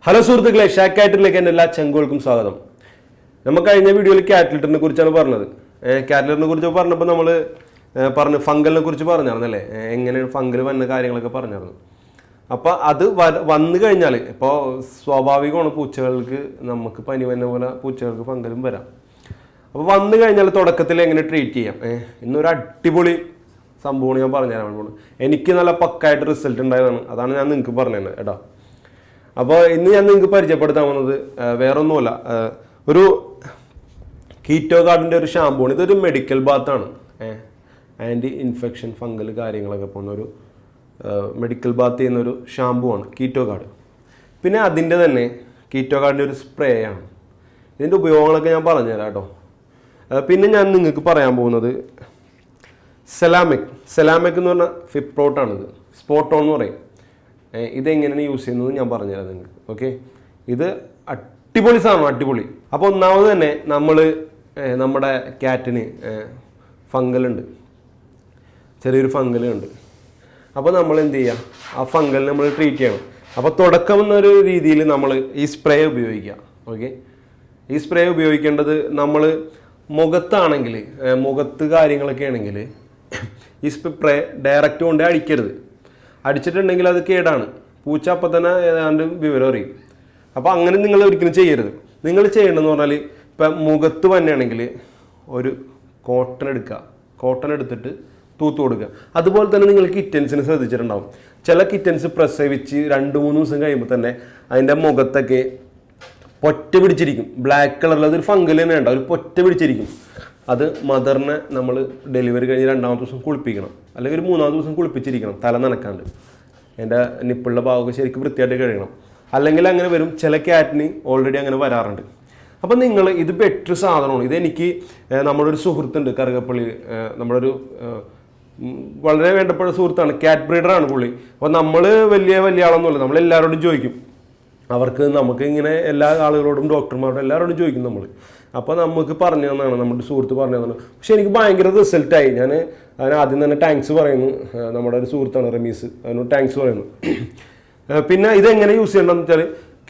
Hello സുഹൃത്തുക്കളെ, shack കാറ്റലിലേക്ക് എൻ്റെ എല്ലാ ചങ്കുകൾക്കും സ്വാഗതം. നമ്മൾ കഴിഞ്ഞ വീഡിയോയിൽ കാറ്റ് ലിറ്ററിനെ കുറിച്ചാണ് പറഞ്ഞത്. കാറ്റ് ലിറ്ററിനെ കുറിച്ച് പറഞ്ഞപ്പോൾ നമ്മൾ പറഞ്ഞ് ഫംഗലിനെ കുറിച്ച് പറഞ്ഞായിരുന്നല്ലേ, എങ്ങനെ ഫംഗൽ വന്ന കാര്യങ്ങളൊക്കെ പറഞ്ഞായിരുന്നു. അപ്പോൾ അത് വന്നു കഴിഞ്ഞാൽ ഇപ്പോൾ സ്വാഭാവികമാണ്, പൂച്ചകൾക്ക് നമുക്ക് പനി വന്ന പോലെ പൂച്ചകൾക്ക് ഫംഗലും വരാം. അപ്പോൾ വന്നു കഴിഞ്ഞാൽ തുടക്കത്തിൽ എങ്ങനെ ട്രീറ്റ് ചെയ്യാം, ഇന്നൊരു അടിപൊളി സംഭവമാണ് ഞാൻ പറഞ്ഞുതരാൻ പോകുന്നത്. എനിക്ക് നല്ല പക്കായിട്ട് റിസൾട്ട് ഉണ്ടായതാണ്, അതാണ് ഞാൻ നിങ്ങൾക്ക് പറഞ്ഞത് കേട്ടോ. അപ്പോൾ ഇന്ന് ഞാൻ നിങ്ങൾക്ക് പരിചയപ്പെടുത്താൻ പോകുന്നത് വേറൊന്നുമല്ല, ഒരു കീറ്റോ ഗാർഡിൻ്റെ ഒരു ഷാമ്പൂണ്. ഇതൊരു മെഡിക്കൽ ബാത്താണ്, ആൻറ്റി ഇൻഫെക്ഷൻ ഫംഗൽ കാര്യങ്ങളൊക്കെ പോകുന്ന ഒരു മെഡിക്കൽ ബാത്ത് ചെയ്യുന്നൊരു ഷാമ്പൂവാണ് കീറ്റോ ഗാർഡ്. പിന്നെ അതിൻ്റെ തന്നെ കീറ്റോ ഗാർഡിൻ്റെ ഒരു സ്പ്രേ ആണ്. ഇതിൻ്റെ ഉപയോഗങ്ങളൊക്കെ ഞാൻ പറഞ്ഞുതരാം കേട്ടോ. പിന്നെ ഞാൻ നിങ്ങൾക്ക് പറയാൻ പോകുന്നത് സെലാമിക് എന്ന് പറഞ്ഞാൽ ഫിപ്രോട്ടാണിത്, സ്പോട്ട് ഓൺ എന്ന് പറയും. ഇതെങ്ങനെയാണ് യൂസ് ചെയ്യുന്നത് ഞാൻ പറഞ്ഞുതരാം നിങ്ങൾക്ക്. ഓക്കെ, ഇത് അടിപൊളി സാധനം, അടിപൊളി. അപ്പോൾ ഒന്നാമത് തന്നെ നമ്മുടെ ക്യാറ്റിന് ഫംഗലുണ്ട്, ചെറിയൊരു ഫംഗലുണ്ട്. അപ്പോൾ നമ്മൾ എന്ത് ചെയ്യുക, ആ ഫംഗലിനെ നമ്മൾ ട്രീറ്റ് ചെയ്യണം. അപ്പോൾ തുടക്കം എന്നൊരു രീതിയിൽ നമ്മൾ ഈ സ്പ്രേ ഉപയോഗിക്കുക. ഓക്കെ, ഈ സ്പ്രേ ഉപയോഗിക്കേണ്ടത് നമ്മൾ മുഖത്താണെങ്കിൽ, മുഖത്ത് കാര്യങ്ങളൊക്കെ ആണെങ്കിൽ ഈ സ്പ്രേ ഡയറക്റ്റ് കൊണ്ട് അടിക്കരുത്. അടിച്ചിട്ടുണ്ടെങ്കിൽ അത് കേടാണ്, പൂച്ച അപ്പം തന്നെ ഏതാണ്ട് വിവരം അറിയും. അപ്പോൾ അങ്ങനെ നിങ്ങൾ ഒരിക്കലും ചെയ്യരുത്. നിങ്ങൾ ചെയ്യേണ്ടതെന്ന് പറഞ്ഞാൽ ഇപ്പം മുഖത്ത് തന്നെയാണെങ്കിൽ ഒരു കോട്ടൺ എടുത്തിട്ട് തൂത്ത് കൊടുക്കുക. അതുപോലെ തന്നെ നിങ്ങൾ കിറ്റൻസിന് ശ്രദ്ധിച്ചിട്ടുണ്ടാവും, ചില കിറ്റൻസ് പ്രസവിച്ച് 2-3 ദിവസം കഴിയുമ്പോൾ തന്നെ അതിൻ്റെ മുഖത്തൊക്കെ പൊറ്റ പിടിച്ചിരിക്കും. ബ്ലാക്ക് കളറിൽ അതൊരു ഫംഗൽ തന്നെ ഉണ്ടാവും, ഒരു പൊറ്റ പിടിച്ചിരിക്കും. അത് മദറിനെ നമ്മൾ ഡെലിവറി കഴിഞ്ഞ് 2ാമത്തെ ദിവസം കുളിപ്പിക്കണം, അല്ലെങ്കിൽ ഒരു 3ാമത്തെ ദിവസം കുളിപ്പിച്ചിരിക്കണം, തല നനക്കാണ്ട്. എൻ്റെ നിപ്പിളുടെ ഭാഗമൊക്കെ ശരിക്കും വൃത്തിയായിട്ട് കഴിയണം, അല്ലെങ്കിൽ അങ്ങനെ വരും. ചില ക്യാറ്റിന് ഓൾറെഡി അങ്ങനെ വരാറുണ്ട്. അപ്പം നിങ്ങൾ ഇത് ബെറ്റർ സാധനമാണ്. ഇതെനിക്ക് നമ്മുടെ ഒരു സുഹൃത്തുണ്ട് കറുകപ്പള്ളി, നമ്മുടെ ഒരു വളരെ വേണ്ടപ്പെട്ട സുഹൃത്താണ്, ക്യാറ്റ് ബ്രീഡറാണ് പുള്ളി. അപ്പോൾ നമ്മൾ വലിയ ആളൊന്നുമല്ല, നമ്മളെല്ലാവരോടും ചോദിക്കും. നമുക്ക് ഇങ്ങനെ എല്ലാ ആളുകളോടും ഡോക്ടർമാരോടും എല്ലാവരോടും ചോദിക്കും നമ്മൾ. അപ്പോൾ നമുക്ക് പറഞ്ഞു തന്നതാണ്, നമ്മുടെ സുഹൃത്ത് പറഞ്ഞു തന്നതാണ്. പക്ഷേ എനിക്ക് ഭയങ്കര റിസൾട്ടായി. ഞാൻ ആദ്യം തന്നെ താങ്ക്സ് പറയുന്നു, നമ്മുടെ ഒരു സുഹൃത്താണ് റമീസ്, അതിനോട് താങ്ക്സ് പറയുന്നു. പിന്നെ ഇതെങ്ങനെ യൂസ് ചെയ്യണമെന്ന് വെച്ചാൽ,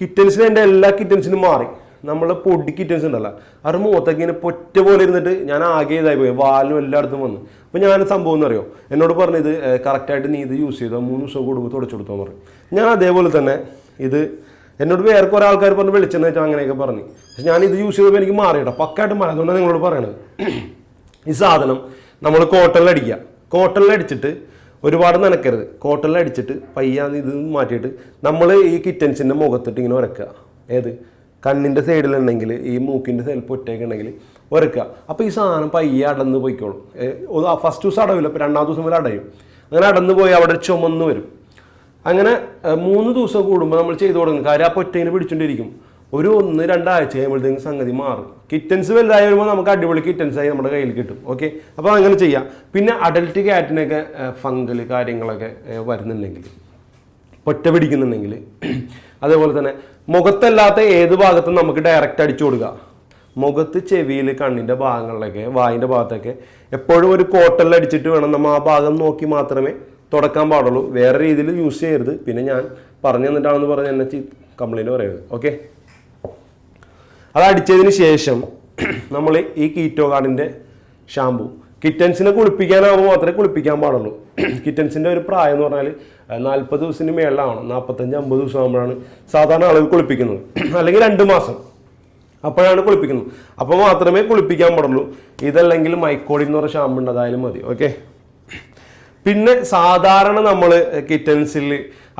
കിറ്റൻസിന് എൻ്റെ എല്ലാ കിറ്റൻസിനും മാറി. നമ്മളെ പൊടി കിറ്റൻസ് ഉണ്ടല്ലോ, അത് മുഖത്തൊക്കെ ഇങ്ങനെ പൊറ്റ പോലെ ഇരുന്നിട്ട് ഞാൻ ആകെ ഇതായി പോയി, വാലിനും എല്ലായിടത്തും വന്നു. അപ്പോൾ ഞാൻ സംഭവം എന്ന് അറിയോ, എന്നോട് പറഞ്ഞത് കറക്റ്റായിട്ട് നീ ഇത് യൂസ് ചെയ്തോ, 3 ദിവസം കൂടുമ്പോൾ തുടച്ചു കൊടുത്തോന്ന് പറയും. ഞാൻ അതേപോലെ തന്നെ ഇത് എന്നോട് വേറെ കുറേ ആൾക്കാർ പറഞ്ഞ് വിളിച്ചെന്ന് വെച്ചാൽ അങ്ങനെയൊക്കെ പറഞ്ഞു. പക്ഷെ ഞാനിത് യൂസ് ചെയ്തപ്പോൾ എനിക്ക് മാറിയിട്ടോ, പക്കായിട്ട് മാറി. അതുകൊണ്ടാണ് നിങ്ങളോട് പറയണത്. ഈ സാധനം നമ്മൾ കോട്ടണിലടിച്ചിട്ട് ഒരുപാട് നനക്കരുത്. കോട്ടണിലടിച്ചിട്ട് പയ്യാന്ന് ഇത് മാറ്റിയിട്ട് നമ്മൾ ഈ കിറ്റൻസിൻ്റെ മുഖത്തിട്ട് ഇങ്ങനെ ഉരക്കുക. കണ്ണിൻ്റെ സൈഡിലുണ്ടെങ്കിൽ, ഈ മൂക്കിൻ്റെ സൈഡിൽ പൊറ്റയൊക്കെ ഉണ്ടെങ്കിൽ ഉരക്കുക. അപ്പോൾ ഈ സാധനം പയ്യെ അടന്ന് പോയിക്കോളും. ഫസ്റ്റ് ദിവസം അടവില്ല, അപ്പോൾ 2ാമത്തെ ദിവസം വരെ അടയും. അങ്ങനെ അടന്ന് പോയി അവിടെ ചുമന്ന് വരും. അങ്ങനെ 3 ദിവസം കൂടുമ്പോൾ നമ്മൾ ചെയ്തു തുടങ്ങും. കാര്യം ആ പൊറ്റയിന് പിടിച്ചുകൊണ്ടിരിക്കും. ഒരു 1-2 ആഴ്ച കഴിയുമ്പോഴത്തേക്കും സംഗതി മാറും. കിറ്റൻസ് വലുതായി വരുമ്പോൾ നമുക്ക് അടിപൊളി കിറ്റൻസായി നമ്മുടെ കയ്യിൽ കിട്ടും. ഓക്കെ, അപ്പോൾ അങ്ങനെ ചെയ്യാം. പിന്നെ അഡൽട്ട് ക്യാറ്റിനൊക്കെ ഫംഗൽ കാര്യങ്ങളൊക്കെ വരുന്നുണ്ടെങ്കിൽ, പൊറ്റ പിടിക്കുന്നുണ്ടെങ്കിൽ, അതേപോലെ തന്നെ മുഖത്തല്ലാത്ത ഏത് ഭാഗത്തും നമുക്ക് ഡയറക്റ്റ് അടിച്ചു കൊടുക്കുക. മുഖത്ത്, ചെവിയിൽ, കണ്ണിൻ്റെ ഭാഗങ്ങളിലൊക്കെ, വായിൻ്റെ ഭാഗത്തൊക്കെ എപ്പോഴും ഒരു കോട്ടണിൽ അടിച്ചിട്ട് വേണം നമ്മൾ ആ ഭാഗം നോക്കി മാത്രമേ തുടക്കാൻ പാടുള്ളൂ. വേറെ രീതിയിൽ യൂസ് ചെയ്യരുത്. പിന്നെ ഞാൻ പറഞ്ഞു തന്നിട്ടാണെന്ന് പറഞ്ഞ് എന്നെ കംപ്ലൈൻറ്റ് പറയരുത്. ഓക്കെ, അത് അടിച്ചതിന് ശേഷം നമ്മൾ ഈ കീറ്റോ ഗാർഡിൻ്റെ ഷാമ്പു കിറ്റൻസിനെ കുളിപ്പിക്കാനാവുമ്പോൾ മാത്രമേ കുളിപ്പിക്കാൻ പാടുള്ളൂ. കിറ്റൻസിൻ്റെ ഒരു പ്രായം എന്ന് പറഞ്ഞാൽ 40 ദിവസത്തിന് മേളിലാണ്, 45-50 ദിവസം ആകുമ്പോഴാണ് സാധാരണ ആളുകൾ കുളിപ്പിക്കുന്നത്, അല്ലെങ്കിൽ 2 മാസം അപ്പോഴാണ് കുളിപ്പിക്കുന്നത്. അപ്പോൾ മാത്രമേ കുളിപ്പിക്കാൻ പാടുള്ളൂ. ഇതല്ലെങ്കിൽ മൈക്കോഡിൻ എന്ന് പറഞ്ഞ ഷാമ്പു ഉണ്ട്, അതായാലും മതി. ഓക്കെ, പിന്നെ സാധാരണ നമ്മൾ കിറ്റൻസിൽ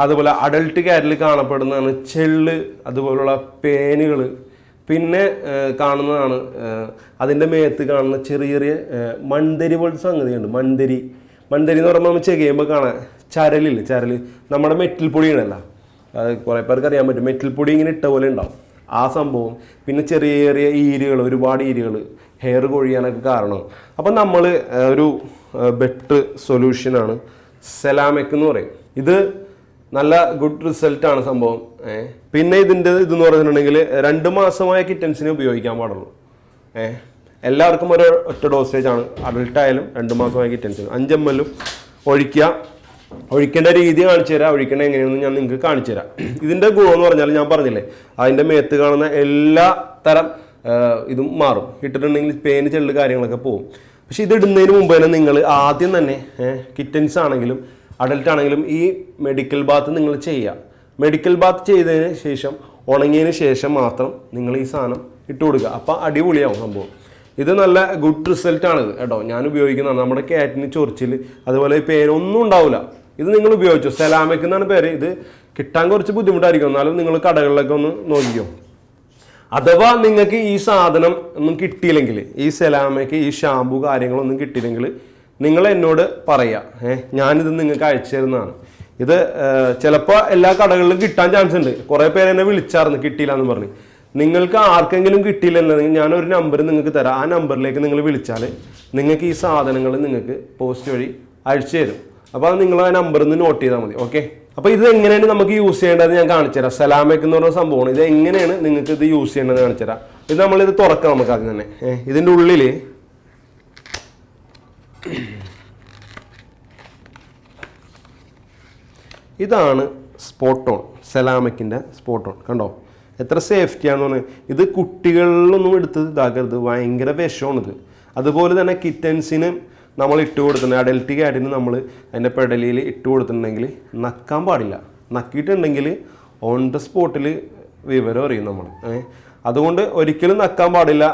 അതുപോലെ അഡൽട്ട് ക്യാറ്റിൽ കാണപ്പെടുന്നതാണ് ചെള്ള്, അതുപോലുള്ള പേനുകൾ. പിന്നെ കാണുന്നതാണ് അതിൻ്റെ മേത്ത് കാണുന്ന ചെറിയ മൺതരി പോലത്തെ സംഗതിയുണ്ട്. മൺതരി എന്ന് പറയുമ്പോൾ നമ്മൾ ചെയ്യുമ്പോൾ കാണാൻ ചരൽ നമ്മുടെ മെറ്റിൽ പൊടിയാണല്ല, അത് കുറേ പേർക്ക് അറിയാൻ പറ്റും. മെറ്റിൽ പൊടി ഇങ്ങനെ ഇട്ട പോലെ ഉണ്ടാവും ആ സംഭവം. പിന്നെ ചെറിയ ഈരുകൾ, ഒരുപാട് ഈരുകൾ ഹെയർ കൊഴിയാനൊക്കെ കാരണം. അപ്പം നമ്മൾ ഒരു ബെറ്റർ സൊല്യൂഷനാണ് സെലാമിക് എന്ന് പറയും. ഇത് നല്ല ഗുഡ് റിസൾട്ടാണ് സംഭവം. പിന്നെ ഇതെന്ന് പറഞ്ഞിട്ടുണ്ടെങ്കിൽ 2 മാസമായ കിറ്റൻസിനെ ഉപയോഗിക്കാൻ പാടുള്ളൂ. എല്ലാവർക്കും ഒറ്റ ഡോസേജാണ്. അഡൽട്ടായാലും 2 മാസമായ കിറ്റൻസിന് 5 ml ഒഴിക്കുക. ഒഴിക്കേണ്ട രീതി കാണിച്ചു തരാം, ഒഴിക്കേണ്ട എങ്ങനെയാണെന്ന് ഞാൻ നിങ്ങൾക്ക് കാണിച്ചു തരാം. ഇതിൻ്റെ ഗുണമെന്ന് പറഞ്ഞാൽ ഞാൻ പറഞ്ഞില്ലേ, അതിൻ്റെ മേത്ത് കാണുന്ന എല്ലാ തരം ഇതും മാറും. ഇട്ടിട്ടുണ്ടെങ്കിൽ പേന് ചെള്ള് കാര്യങ്ങളൊക്കെ പോകും. പക്ഷെ ഇത് ഇടുന്നതിന് മുമ്പ് തന്നെ നിങ്ങൾ ആദ്യം തന്നെ കിറ്റൻസ് ആണെങ്കിലും അഡൽട്ട് ആണെങ്കിലും ഈ മെഡിക്കൽ ബാത്ത് നിങ്ങൾ ചെയ്യുക. മെഡിക്കൽ ബാത്ത് ചെയ്തതിന് ശേഷം ഉണങ്ങിയതിന് ശേഷം മാത്രം നിങ്ങൾ ഈ സാധനം ഇട്ട് കൊടുക്കുക. അപ്പോൾ അടിപൊളിയാവും സംഭവം. ഇത് നല്ല ഗുഡ് റിസൾട്ടാണിത് കേട്ടോ. ഞാൻ ഉപയോഗിക്കുന്നതാണ്. നമ്മുടെ ക്യാറ്റിന് ചൊറിച്ചിൽ അതുപോലെ പേരൊന്നും ഉണ്ടാവില്ല. ഇത് നിങ്ങൾ ഉപയോഗിച്ചു. സെലാമിക് എന്നാണ് പേര്. ഇത് കിട്ടാൻ കുറച്ച് ബുദ്ധിമുട്ടായിരിക്കും, എന്നാലും നിങ്ങൾ കടകളിലൊക്കെ ഒന്ന് നോക്കിക്കോ. അഥവാ നിങ്ങൾക്ക് ഈ സാധനം ഒന്നും കിട്ടിയില്ലെങ്കിൽ, ഈ സെലാമിക് ഈ ഷാമ്പു കാര്യങ്ങളൊന്നും കിട്ടിയില്ലെങ്കിൽ നിങ്ങൾ എന്നോട് പറയാം, ഞാനിത് നിങ്ങൾക്ക് അയച്ചു തരുന്നതാണ്. ഇത് ചിലപ്പോൾ എല്ലാ കടകളിലും കിട്ടാൻ ചാൻസ് ഉണ്ട്. കുറേ പേര് എന്നെ വിളിച്ചായിരുന്നു കിട്ടിയില്ല എന്ന് പറഞ്ഞ്. നിങ്ങൾക്ക് ആർക്കെങ്കിലും കിട്ടിയില്ലെന്നുണ്ടെങ്കിൽ ഞാനൊരു നമ്പർ നിങ്ങൾക്ക് തരാം. ആ നമ്പറിലേക്ക് നിങ്ങൾ വിളിച്ചാൽ നിങ്ങൾക്ക് ഈ സാധനങ്ങൾ നിങ്ങൾക്ക് പോസ്റ്റ് വഴി അയച്ചു തരും. അപ്പോൾ അത് നിങ്ങൾ ആ നമ്പറിൽ നിന്ന് നോട്ട് ചെയ്താൽ മതി. ഓക്കെ. അപ്പോൾ ഇത് എങ്ങനെയാണ് നമുക്ക് യൂസ് ചെയ്യേണ്ടത് ഞാൻ കാണിച്ചു തരാം. സെലാമിക് എന്ന് പറഞ്ഞ സംഭവമാണ്. ഇത് എങ്ങനെയാണ് നിങ്ങൾക്ക് ഇത് യൂസ് ചെയ്യേണ്ടതെന്ന് കാണിച്ചു തരാം. ഇത് നമ്മളിത് തുറക്കാം നമുക്ക് ആദ്യം തന്നെ. ഇതിൻ്റെ ഉള്ളിൽ ഇതാണ് സ്പോട്ട് ഓൺ, സെലാമിക്കിൻ്റെ സ്പോട്ട് ഓൺ. കണ്ടോ എത്ര സേഫ്റ്റിയാണെന്ന് പറഞ്ഞാൽ. ഇത് കുട്ടികളിലൊന്നും എടുത്ത് ഇതാക്കരുത്, ഭയങ്കര വിഷമാണിത്. അതുപോലെ തന്നെ കിറ്റൻസിന് നമ്മൾ ഇട്ട് കൊടുത്തിട്ടുണ്ട്, അഡൽട്ട് ക്യാറ്റിന് നമ്മൾ അതിൻ്റെ പെടലിയിൽ ഇട്ട് കൊടുത്തിട്ടുണ്ടെങ്കിൽ നക്കാൻ പാടില്ല. നക്കിയിട്ടുണ്ടെങ്കിൽ ഓൺ ദ സ്പോട്ടിൽ വിവരം അറിയും നമ്മൾ. അതുകൊണ്ട് ഒരിക്കലും നക്കാൻ പാടില്ല.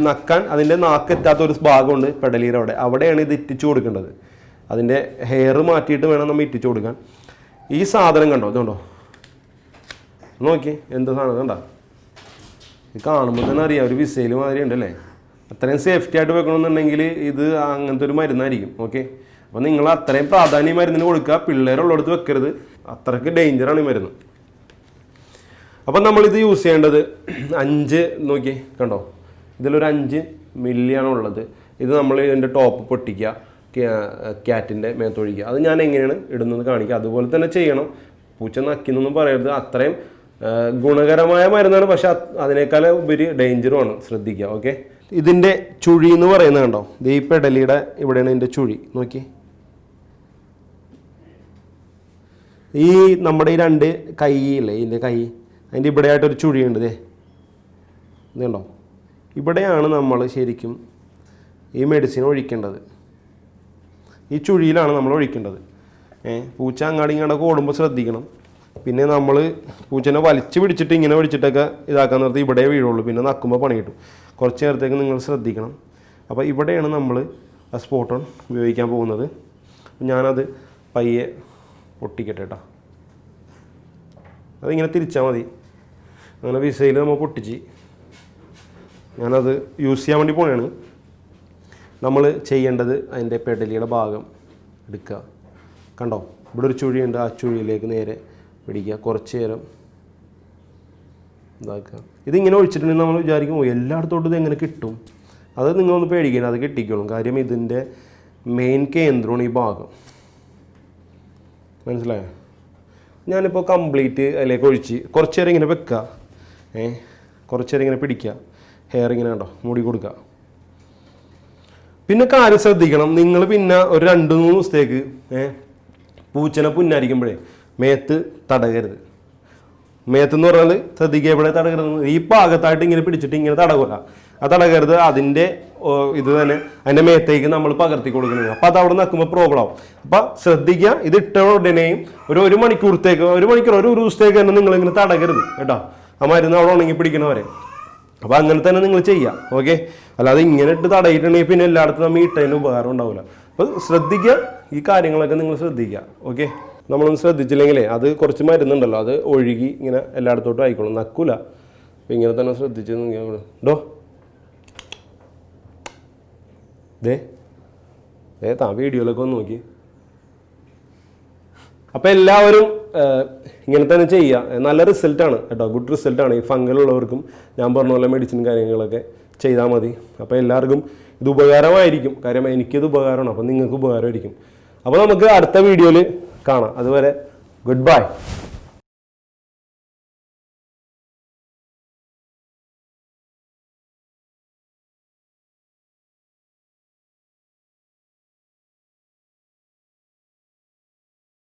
നക്കാൻ അതിൻ്റെ നാക്കെത്താത്തൊരു ഭാഗമുണ്ട് പെടലിയുടെ അവിടെയാണ് ഇത് ഇറ്റിച്ചു കൊടുക്കേണ്ടത്. അതിൻ്റെ ഹെയർ മാറ്റിയിട്ട് വേണം നമ്മൾ ഇറ്റിച്ചു കൊടുക്കാൻ. ഈ സാധനം കണ്ടോ, ഇതുണ്ടോ, നോക്കി എന്ത് സാധനം കണ്ടോ. ഇത് കാണുമ്പോൾ തന്നെ അറിയാം, ഒരു വിസയിൽ മാതിരി ഉണ്ടല്ലേ. അത്രയും സേഫ്റ്റി ആയിട്ട് വെക്കണമെന്നുണ്ടെങ്കിൽ ഇത് അങ്ങനത്തെ ഒരു മരുന്നായിരിക്കും. ഓക്കെ. അപ്പോൾ നിങ്ങൾ അത്രയും പ്രാധാന്യം മരുന്നിന് കൊടുക്കുക. പിള്ളേരുള്ളിടത്ത് വെക്കരുത്, അത്രയ്ക്ക് ഡേഞ്ചറാണ് ഈ മരുന്ന്. അപ്പം നമ്മളിത് യൂസ് ചെയ്യേണ്ടത് 5 നോക്കി കണ്ടോ, ഇതിലൊരു 5 മില്ലിയാണ് ഉള്ളത്. ഇത് നമ്മൾ ഇതിൻ്റെ ടോപ്പ് പൊട്ടിക്കുക, ക്യാറ്റിൻ്റെ മേത്തൊഴിക്കുക. അത് ഞാൻ എങ്ങനെയാണ് ഇടുന്നത് കാണിക്കുക. അതുപോലെ തന്നെ ചെയ്യണം. പൂച്ച നക്കിന്നൊന്നും പറയരുത്. അത്രയും ഗുണകരമായ മരുന്നാണ്, പക്ഷെ അതിനേക്കാൾ ഉപരി ഡേഞ്ചറുമാണ്. ശ്രദ്ധിക്കുക. ഓക്കെ. ഇതിൻ്റെ ചുഴി എന്ന് പറയുന്നത് കണ്ടോ, ഈ പെടലിയുടെ ഇവിടെയാണ് ഇതിൻ്റെ ചുഴി. നോക്കി, ഈ നമ്മുടെ ഈ 2 കൈ ഇല്ലേ, ഇതിൻ്റെ കൈ, അതിൻ്റെ ഇവിടെയായിട്ടൊരു ചുഴിയുണ്ട്. ഇതുണ്ടോ, ഇവിടെയാണ് നമ്മൾ ശരിക്കും ഈ മെഡിസിൻ ഒഴിക്കേണ്ടത്. ഈ ചുഴിയിലാണ് നമ്മൾ ഒഴിക്കേണ്ടത്. പൂച്ച അങ്ങാടി ഇങ്ങോട്ടൊക്കെ ഓടുമ്പോൾ ശ്രദ്ധിക്കണം. പിന്നെ നമ്മൾ പൂച്ചനെ വലിച്ചു പിടിച്ചിട്ട് ഇങ്ങനെ പിടിച്ചിട്ടൊക്കെ ഇതാക്കാൻ നിർത്തി ഇവിടെ വീഴുള്ളൂ. പിന്നെ നക്കുമ്പോൾ പണി കിട്ടും. കുറച്ച് നേരത്തേക്ക് നിങ്ങൾ ശ്രദ്ധിക്കണം. അപ്പോൾ ഇവിടെയാണ് നമ്മൾ ആ സ്പോട്ട് ഓൺ ഉപയോഗിക്കാൻ പോകുന്നത്. ഞാനത് പയ്യെ പൊട്ടിക്കട്ടെ കേട്ടോ. അതിങ്ങനെ തിരിച്ചാൽ മതി. അങ്ങനെ വിസയിൽ നമ്മൾ പൊട്ടിച്ച് ഞാനത് യൂസ് ചെയ്യാൻ വേണ്ടി പോവുകയാണ്. നമ്മൾ ചെയ്യേണ്ടത് അതിൻ്റെ പെടലിയുടെ ഭാഗം എടുക്കുക. കണ്ടോ, ഇവിടെ ഒരു ചുഴിയുണ്ട്. ആ ചുഴിയിലേക്ക് നേരെ പിടിക്കുക. കുറച്ച് നേരം ഇതാക്കുക. ഇതിങ്ങനെ ഒഴിച്ചിട്ടുണ്ടെങ്കിൽ നമ്മൾ വിചാരിക്കും എല്ലായിടത്തോട്ടും ഇത് എങ്ങനെ കിട്ടും. അത് നിങ്ങളൊന്ന് പേടിക്കണം, അത് കിട്ടിക്കോളും. കാര്യം ഇതിൻ്റെ മെയിൻ കേന്ദ്രമാണ് ഈ ഭാഗം. മനസ്സിലായോ? ഞാനിപ്പോൾ കംപ്ലീറ്റ് അതിലേക്ക് ഒഴിച്ച് കുറച്ച് നേരം ഇങ്ങനെ വെക്കുക. കുറച്ച് നേരം ഇങ്ങനെ പിടിക്കുക. ഹെയർ ഇങ്ങനെ കണ്ടോ മൂടി കൊടുക്കുക. പിന്നെ കാര്യം ശ്രദ്ധിക്കണം, നിങ്ങൾ പിന്നെ ഒരു 2-3 ദിവസത്തേക്ക് പൂച്ചനെ പുന്നാരിക്കുമ്പോഴേ മേത്ത് തടകരുത്. മേത്തെന്ന് പറഞ്ഞാൽ ശ്രദ്ധിക്കുക, എവിടെ തടകരുത്, ഈ ഭാഗത്തായിട്ട് ഇങ്ങനെ പിടിച്ചിട്ട് ഇങ്ങനെ തടകില്ല. ആ തടകരുത്. അതിൻ്റെ ഇത് തന്നെ അതിൻ്റെ മേത്തേക്ക് നമ്മൾ പകർത്തി കൊടുക്കുന്നത്. അപ്പോൾ അത് അവിടെ നിൽക്കുമ്പോൾ പ്രോബ്ലം ആവും. അപ്പോൾ ശ്രദ്ധിക്കുക, ഇത് ഇട്ട ഉടനെയും ഒരു മണിക്കൂറത്തേക്ക് ഒരു ദിവസത്തേക്ക് തന്നെ നിങ്ങളിങ്ങനെ തടകരുത് കേട്ടോ. ആ മരുന്ന് അവിടെ ഉണങ്ങി പിടിക്കണവരെ. അപ്പോൾ അങ്ങനെ തന്നെ നിങ്ങൾ ചെയ്യുക. ഓക്കെ. അല്ലാതെ ഇങ്ങനെ ഇട്ട് തടയിട്ടുണ്ടെങ്കിൽ പിന്നെ എല്ലായിടത്തും നമ്മൾ ഇട്ടതിന് ഉപകാരം ഉണ്ടാവില്ല. അപ്പോൾ ശ്രദ്ധിക്കുക, ഈ കാര്യങ്ങളൊക്കെ നിങ്ങൾ ശ്രദ്ധിക്കുക. ഓക്കെ. നമ്മളൊന്ന് ശ്രദ്ധിച്ചില്ലെങ്കിലേ അത് കുറച്ച് മരുന്നുണ്ടല്ലോ, അത് ഒഴുകി ഇങ്ങനെ എല്ലായിടത്തോട്ടും ആയിക്കോളും. നക്കൂല. അപ്പോൾ ഇങ്ങനെ തന്നെ ശ്രദ്ധിച്ച് ഡോ താ വീഡിയോയിലൊക്കെ ഒന്ന് നോക്കി. അപ്പോൾ എല്ലാവരും ഇങ്ങനെ തന്നെ ചെയ്യുക. നല്ല റിസൾട്ടാണ് കേട്ടോ, ഗുഡ് റിസൾട്ടാണ്. ഈ ഫംഗൽ ഉള്ളവർക്കും ഞാൻ പറഞ്ഞ പോലെ മെഡിസിൻ കാര്യങ്ങളൊക്കെ ചെയ്താൽ മതി. അപ്പോൾ എല്ലാവർക്കും ഇത് ഉപകാരമായിരിക്കും. കാര്യം എനിക്കിത് ഉപകാരമാണ്, അപ്പോൾ നിങ്ങൾക്ക് ഉപകാരമായിരിക്കും. അപ്പോൾ നമുക്ക് അടുത്ത വീഡിയോയിൽ കാണാം. അതുവരെ ഗുഡ് ബൈ.